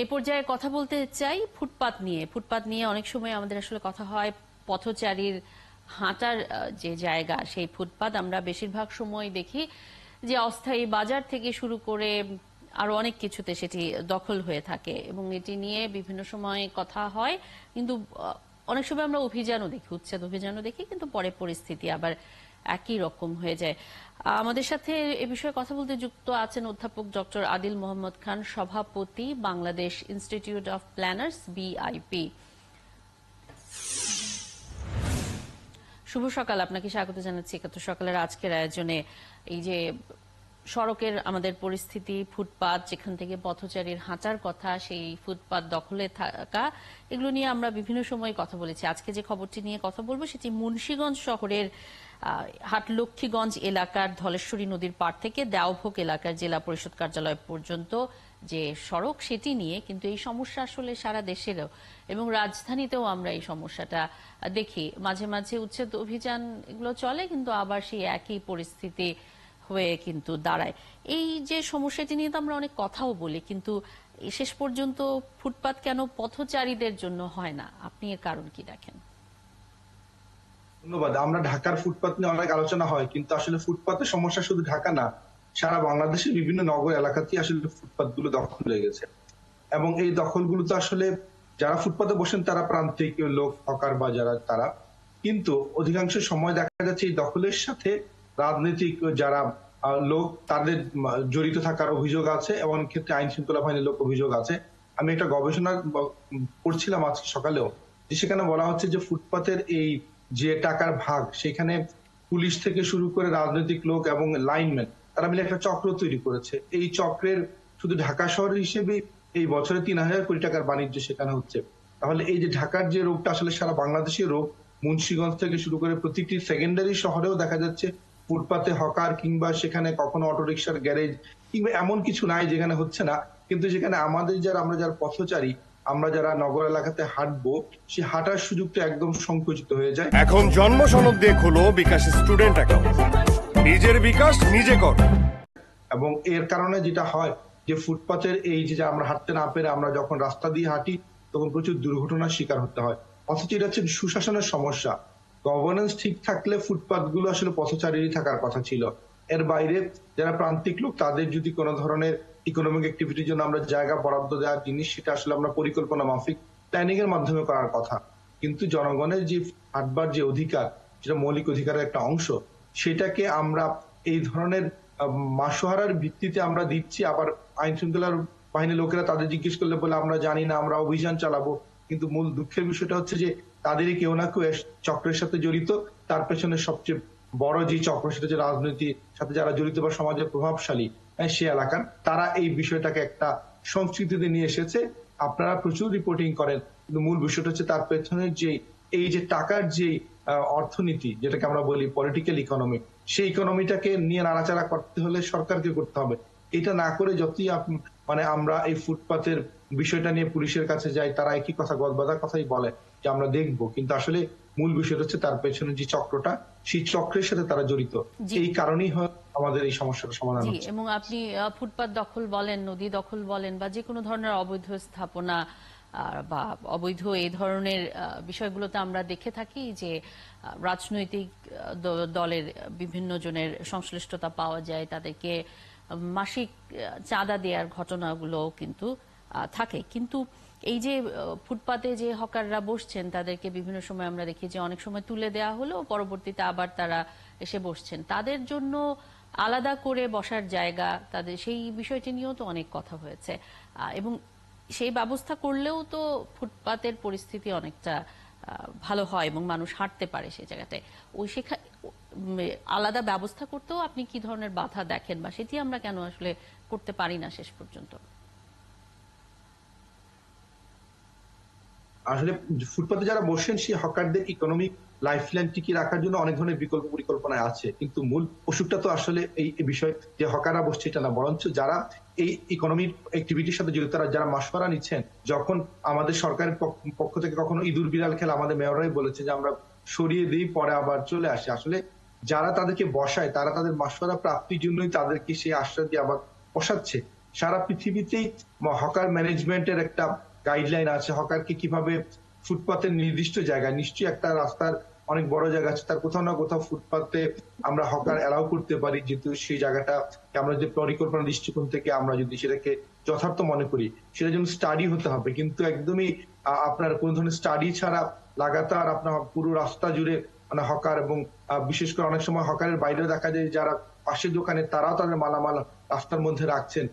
এই পর্যায়ে কথা বলতে চাই ফুটপাত নিয়ে অনেক সময় আমাদের আসলে কথা হয় পথচারীর হাঁটার যে জায়গা সেই ফুটপাত আমরা বেশিরভাগ সময় দেখি যে অস্থায়ী বাজার থেকে শুরু করে আরো অনেক কিছুতে সেটি দখল হয়ে থাকে এবং এটি নিয়ে বিভিন্ন সময় কথা হয় কিন্তু অনেক সময় আমরা অভিযানও দেখি উচ্ছেদ অভিযানও দেখি কিন্তু পরে পরিস্থিতি আবার একই রকম হয়ে যায়। আমাদের সাথে এ বিষয়ে কথা বলতে যুক্ত আছেন অধ্যাপক ডক্টর আদিল মোহাম্মদ খান, সভাপতি Bangladesh institute of planners BIP. শুভ সকাল, আপনাকে স্বাগত জানাচ্ছি একাত্তর সকালের আজকের আয়োজনে। এই যে সড়কের আমাদের পরিস্থিতি, ফুটপাত যেখান থেকে পথচারীর হাঁটার কথা, সেই ফুটপাত দখলে থাকা, এগুলো নিয়ে আমরা বিভিন্ন সময় কথা বলেছি। আজকে যে খবরটি নিয়ে কথা বলবো সেটি মুন্সিগঞ্জ শহরের হাটলক্ষ্মীগঞ্জ এলাকার ধলেশ্বরী নদীর পাড় থেকে দেওভোগ এলাকার জেলা পরিষদ কার্যালয় পর্যন্ত যে সড়ক সেটি নিয়ে। কিন্তু এই সমস্যা আসলে সারা দেশেরও এবং রাজধানীতেও আমরা এই সমস্যাটা দেখি। মাঝে মাঝে উচ্ছেদ অভিযান এগুলো চলে কিন্তু আবার সেই একই পরিস্থিতি হয়ে কিন্তু দাঁড়ায়। এই যে সমস্যাটি নিয়ে তো আমরা অনেক কথাও বলি কিন্তু শেষ পর্যন্ত ফুটপাত কেন পথচারীদের জন্য হয় না, আপনি এর কারণ কি দেখেন? ধন্যবাদ। আমরা ঢাকার ফুটপাত নিয়ে অনেক আলোচনা হয় কিন্তু আসলে ফুটপাতের সমস্যা শুধু ঢাকা না, সারা বাংলাদেশের বিভিন্ন নগর এলাকাতেই আসলে ফুটপাত গুলো দখল হয়ে গেছে এবং এই দখলগুলো তো আসলে যারা ফুটপাতে বসেন তারা প্রান্তিক লোক, হকার বা যারা তারা, কিন্তু অধিকাংশ সময় দেখা যাচ্ছে এই দখলের সাথে রাজনৈতিক যারা লোক তাদের জড়িত থাকার অভিযোগ আছে এবং ক্ষেত্রে আইন শৃঙ্খলা বাহিনীর লোক অভিযোগ আছে। আমি একটা গবেষণা করছিলাম আজকে সকালেও, যে সেখানে বলা হচ্ছে যে ফুটপাতের এই যে টাকার ভাগ, সেখানে পুলিশ থেকে শুরু করে রাজনৈতিক লোক এবং লাইনম্যান তারা মিলে একটা চক্র তৈরি করেছে। এই চক্রের শুধু ঢাকা শহর হিসেবে এই বছরে ৩,০০০ কোটি টাকার বাণিজ্য সেখানে হচ্ছে। তাহলে এই যে ঢাকার যে রোগটা আসলে সারা বাংলাদেশের রোগ, মুন্সিগঞ্জ থেকে শুরু করে প্রতিটি সেকেন্ডারি শহরেও দেখা যাচ্ছে ফুটপাতে হকার কিংবা সেখানে কখনো অটোরিকশার গ্যারেজ কিংবা এমন কিছু নাই যেখানে হচ্ছে না, কিন্তু যেখানে আমরা যারা পথচারী, আমরা যারা নগর এলাকাতে হাঁটবো, সে হাঁটার সুযোগটা একদম সংকুচিত হয়ে যায়। এখন জন্ম সনদ দিয়ে খোলো বিকাশ স্টুডেন্ট অ্যাকাউন্ট, নিজের বিকাশ নিজে কর। এবং এর কারণে যেটা হয় যে ফুটপাতের এই যে আমরা হাঁটতে না পেরে আমরা যখন রাস্তা দিয়ে হাঁটি তখন প্রচুর দুর্ঘটনার শিকার হতে হয়। অথচ এটা হচ্ছে সুশাসনের সমস্যা। গভর্নেন্স ঠিক থাকলে ফুটপাত গুলো আসলে পথচারীরই থাকার কথা ছিল। এর বাইরে যারা প্রান্তিক লোক তাদের যদি কোনো ধরনের ইকোনমিক অ্যাক্টিভিটির জন্য আমরা জায়গা বরাদ্দ দেওয়ার জিনিস, সেটা আসলে আমরা পরিকল্পনা মাফিক প্ল্যানিং এর মাধ্যমে করার কথা। কিন্তু জনগণের যে হাঁটবার যে অধিকার, যেটা মৌলিক অধিকারের একটা অংশ, সেটাকে আমরা এই ধরনের মাসোহারার ভিত্তিতে আমরা দিচ্ছি। আবার আইন শৃঙ্খলার বাহিনীর লোকেরা তাদের জিজ্ঞেস করলে বলে আমরা জানি না, আমরা অভিযান চালাবো। কিন্তু মূল দুঃখের বিষয়টা হচ্ছে যে তাদেরই কেউ না কেউ চক্রের সাথে জড়িত। তার পেছনে সবচেয়ে বড় যে চক্র, সেটা হচ্ছে রাজনীতির সাথে যারা জড়িত বা সমাজের প্রভাবশালী সে এলাকার, তারা এই বিষয়টাকে একটা সংস্কৃতিতে নিয়ে এসেছে। আপনারা প্রচুর রিপোর্টিং করেন কিন্তু মূল বিষয়টা হচ্ছে তার পেছনের যে এই যে টাকার যে অর্থনীতি, যেটাকে আমরা বলি পলিটিক্যাল ইকোনমি, সেই ইকোনমিটাকে নিয়ে নাড়াচাড়া করতে হলে সরকারকে করতে হবে। এটা না করে যতই আমরা এই ফুটপাতের বিষয়টা নিয়ে পুলিশের কাছে যাই, তারা একই কথা, গদবাঁধা কথাই বলে যে আমরা দেখবো, কিন্তু আসলে মূল বিষয়টা হচ্ছে তার পেছনে যে চক্রটা, সেই চক্রের সাথে তারা জড়িত। এই কারণেই আমাদের এই সমস্যার সমাধান হচ্ছে। এবং আপনি ফুটপাত দখল বলেন, নদী দখল বলেন বা যে কোনো ধরনের অবৈধ স্থাপনা বা অবৈধ এই ধরনের বিষয়গুলোতে আমরা দেখে থাকি যে রাজনৈতিক দলের বিভিন্ন জনের সংশ্লিষ্টতা পাওয়া যায়, তাদেরকে মাসিক চাঁদা দেওয়ার ঘটনাগুলো কিন্তু থাকে। কিন্তু এই যে ফুটপাতে যে হকাররা বসছেন তাদেরকে বিভিন্ন সময় আমরা দেখি যে অনেক সময় তুলে দেওয়া হলো, পরবর্তীতে আবার তারা এসে বসছেন। তাদের জন্য আলাদা করে বসার জায়গা, তাদের সেই বিষয়টি নিয়েও তো অনেক কথা হয়েছে এবং সেই ব্যবস্থা করলেও তো ফুটপাতের পরিস্থিতি অনেকটা ভালো হয় এবং মানুষ হাঁটতে পারে সেই জায়গাতে। ওই আলাদা ব্যবস্থা করতেও আপনি কি ধরনের বাধা দেখেন বা সেটি আমরা কেন আসলে করতে পারি না শেষ পর্যন্ত? আসলে ফুটপাতে যারা বসেন সেই হকারদের ইকোনমিক লাইফলাইন টিকিয়ে রাখার জন্য অনেক ধরনের বিকল্প পরিকল্পনায় আছে, কিন্তু মূল অসুখটা তো আসলে এই বিষয় যে হকাররা বসছে এটা না, বরঞ্চ যারা এই ইকোনমিক অ্যাক্টিভিটির সাথে জড়িত, যারা মাসোয়ারা নিচ্ছেন। যখন আমাদের সরকারের পক্ষ থেকে কখনো ইঁদুর বিড়াল খেলা আমাদের মেয়ররাই বলেছে যে আমরা সরিয়ে দিই, পরে আবার চলে আসে। আসলে যারা তাদেরকে বসায় তারা তাদের মাসোয়ারা প্রাপ্তির জন্যই তাদেরকে সেই আশ্রয় দিয়ে আবার বসাচ্ছে। সারা পৃথিবীতেই হকার ম্যানেজমেন্টের একটা গাইডলাইন আছে। হকারকে কিভাবে ফুটপাতের নির্দিষ্ট জায়গায়, নিশ্চয়ই একটা রাস্তার অনেক বড় জায়গা আছে, তার কোথাও না কোথাও ফুটপাতে আমরা হকার অ্যালাউ করতে পারি, যেহেতু সেই জায়গাটা আমরা যদি পরিকল্পনা দৃষ্টিকোণ থেকে আমরা যদি সেটাকে যথার্থ মনে করি, সেটার জন্য স্টাডি হতে হবে। কিন্তু একদমই আপনার কোন ধরনের স্টাডি ছাড়া লাগাতার আপনার পুরো রাস্তা জুড়ে মানে হকার, এবং বিশেষ করে অনেক সময় হকারের বাইরে দেখা যায় যারা পাশের দোকানে তারাও তাদের মালামাল রাস্তার মধ্যে রাখছেন।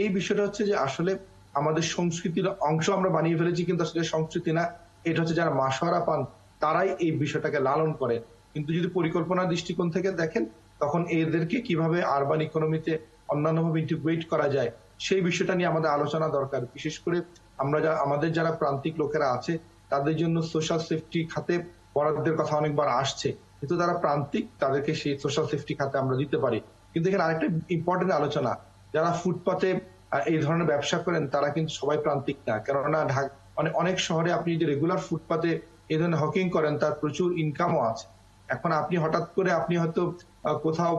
এই বিষয়টা হচ্ছে যে আসলে আমাদের সংস্কৃতির অংশ আমরা বানিয়ে ফেলেছি, কিন্তু আসলে সংস্কৃতি না। এটা হচ্ছে যারা মাসোয়ারা পান তারাই এই বিষয়টাকে লালন করে। কিন্তু যদি পরিকল্পনার দৃষ্টিকোণ থেকে দেখেন, তখন এদেরকে কিভাবে আরবান ইকোনমিতে অন্যান্যভাবে ইন্টিগ্রেট করা যায় সেই বিষয়টা নিয়ে আমাদের আলোচনা দরকার। বিশেষ করে আমাদের যারা প্রান্তিক লোকেরা আছে তাদের জন্য সোশ্যাল সেফটি খাতে বরাদ্দের কথা অনেকবার আসছে, কিন্তু তারা প্রান্তিক, তাদেরকে সেই সোশ্যাল সেফটি খাতে আমরা দিতে পারি। কিন্তু এখানে আরেকটা ইম্পর্টেন্ট আলোচনা, যারা ফুটপাতে এই ধরনের ব্যবসা করেন তারা কিন্তু সবাই প্রান্তিক না। কেননা অনেক শহরে আপনি যদি রেগুলার ফুটপাতে এই ধরনের হকিং করেন তার প্রচুর ইনকামও আছে। এখন আপনি হঠাৎ করে আপনি হয়তো কোথাও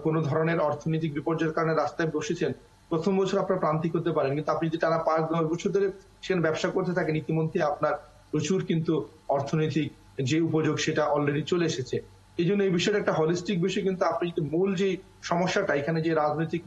কোনো ধরনের অর্থনৈতিক বিপর্যয়ের কারণে রাস্তায় বসেছেন, প্রথম বছর আপনার প্রান্তিক হতে পারেন, কিন্তু আপনি যদি টানা 5-10 বছর ধরে সেখানে ব্যবসা করতে থাকেন, ইতিমধ্যে আপনার প্রচুর কিন্তু অর্থনৈতিক যে উপযোগ সেটা অলরেডি চলে এসেছে। এই জন্য এই বিষয়টা একটা হলিস্টিক বিষয়। কিন্তু আপনি যদি মূল যে সমস্যাটা, এখানে যে রাজনৈতিক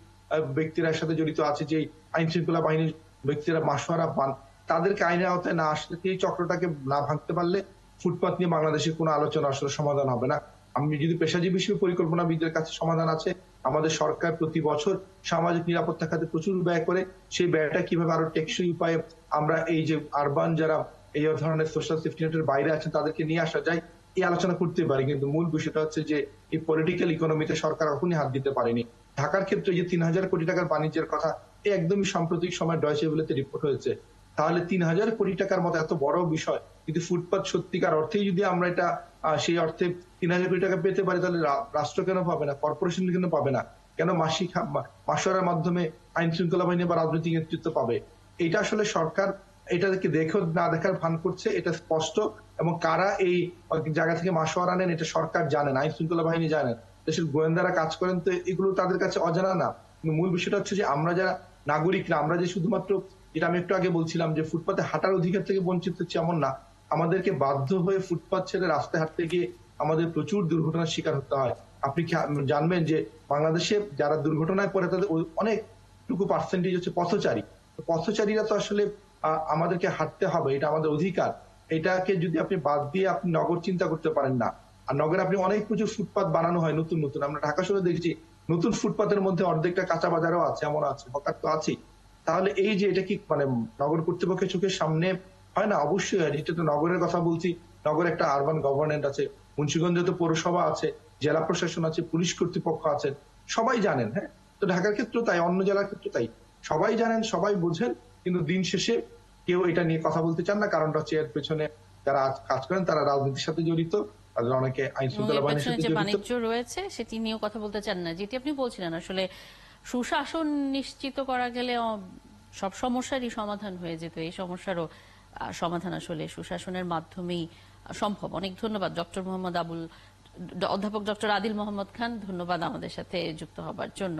ব্যক্তিরা সাথে জড়িত আছে, যে আইন শৃঙ্খলা বাহিনীর ব্যক্তিরা মাসোয়ারা পান, তাদেরকে আইনের আওতায় না আসলে, এই চক্রটাকে না ভাঙতে পারলে ফুটপাত নিয়ে বাংলাদেশের কোনো আলোচনা আসলে সমাধান হবে না। আমি যদি পেশাজীবী হিসেবে পরিকল্পনাবিদদের কাছে সমাধান আছে, আমাদের সরকার প্রতি বছর সামাজিক নিরাপত্তা খাতে প্রচুর ব্যয় করে, সেই ব্যয়টা কিভাবে আরো টেকসই উপায়ে আমরা এই যে আরবান যারা এই ধরনের সোশ্যাল সেফটি নেটের বাইরে আছেন তাদেরকে নিয়ে আসা যায়, এই আলোচনা করতে পারি। কিন্তু মূল বিষয়টা হচ্ছে যে এই পলিটিক্যাল ইকোনমিতে সরকার কখনই হাত দিতে পারেনি। ঢাকার ক্ষেত্রে যে ৩,০০০ কোটি টাকার বাণিজ্যের কথা একদমই সাম্প্রতিক সময় ডয়চে ভেলেতে রিপোর্ট হয়েছে, তাহলে ৩,০০০ কোটি টাকার মতো এত বড় বিষয়, কিন্তু ফুটপাত সত্যিকার অর্থেই যদি আমরা এটা সেই অর্থে ৩,০০০ কোটি টাকা পেতে পারি, তাহলে রাষ্ট্র কেন পাবে না, কর্পোরেশন কেন পাবে না, কেন মাসোয়ারার মাধ্যমে আইন শৃঙ্খলা বাহিনী বা রাজনৈতিক নেতৃত্ব পাবে? এটা আসলে সরকার এটাকে দেখে না দেখার ভান করছে, এটা স্পষ্ট। এবং কারা এই জায়গা থেকে মাসোয়ারা নেন এটা সরকার জানেন, আইন শৃঙ্খলা বাহিনী জানেন, দেশের গোয়েন্দারা কাজ করেন, তো এগুলো তাদের কাছে অজানা না। কিন্তু মূল বিষয়টা হচ্ছে যে আমরা যারা নাগরিকরা, আমরা যে শুধুমাত্র, যেটা আমি একটু আগে বলছিলাম যে ফুটপাতে হাঁটার অধিকার থেকে বঞ্চিত হচ্ছে এমন না, আমাদেরকে বাধ্য হয়ে ফুটপাত ছেড়ে রাস্তায় হাঁটতে গিয়ে আমাদের প্রচুর দুর্ঘটনার শিকার হতে হয়। আপনি জানবেন যে বাংলাদেশে যারা দুর্ঘটনায় পড়ে তাদের অনেকটুকু পার্সেন্টেজ হচ্ছে পথচারী। পথচারীরা তো আসলে আমাদেরকে হাঁটতে হবে, এটা আমাদের অধিকার। এটাকে যদি আপনি বাদ দিয়ে আপনি নগর চিন্তা করতে পারেন না। আর নগরে আপনি অনেক প্রচুর ফুটপাত বানানো হয় নতুন নতুন, আমরা ঢাকা শহরে দেখছি নতুন ফুটপাতের মধ্যে অর্ধেকটা কাঁচা বাজারও আছে, এমন আছে, হকার তো আছেই। তাহলে এই যে এটা কি মানে নগর কর্তৃপক্ষের চোখের সামনে হয় না? অবশ্যই হয়। এটা তো নগরের কথা বলছি, নগরে একটা আরবান গভর্নমেন্ট আছে, মুন্সিগঞ্জে তো পৌরসভা আছে, জেলা প্রশাসন আছে, পুলিশ কর্তৃপক্ষ আছে, সবাই জানেন। হ্যাঁ, তো ঢাকার ক্ষেত্রে তাই, অন্য জেলার ক্ষেত্রে তাই, সবাই জানেন, সবাই বুঝেন, কিন্তু দিন শেষে কেউ এটা নিয়ে কথা বলতে চান না। কারণটা হচ্ছে এর পেছনে যারা কাজ করেন তারা রাজনীতির সাথে জড়িত, তাদের অনেকে আইন শৃঙ্খলা বাহিনীর সাথে জড়িত, বাণিজ্য রয়েছে, সেটি নিয়েও কথা বলতে চান না। যেটি আপনি বলছিলেন, আসলে সুশাসন নিশ্চিত করা গেলে সব সমস্যারই সমাধান হয়ে যেত। এই সমস্যারও সমাধান আসলে সুশাসনের মাধ্যমেই সম্ভব। অনেক ধন্যবাদ অধ্যাপক ডক্টর আদিল মোহাম্মদ খান, ধন্যবাদ আমাদের সাথে যুক্ত হবার জন্য।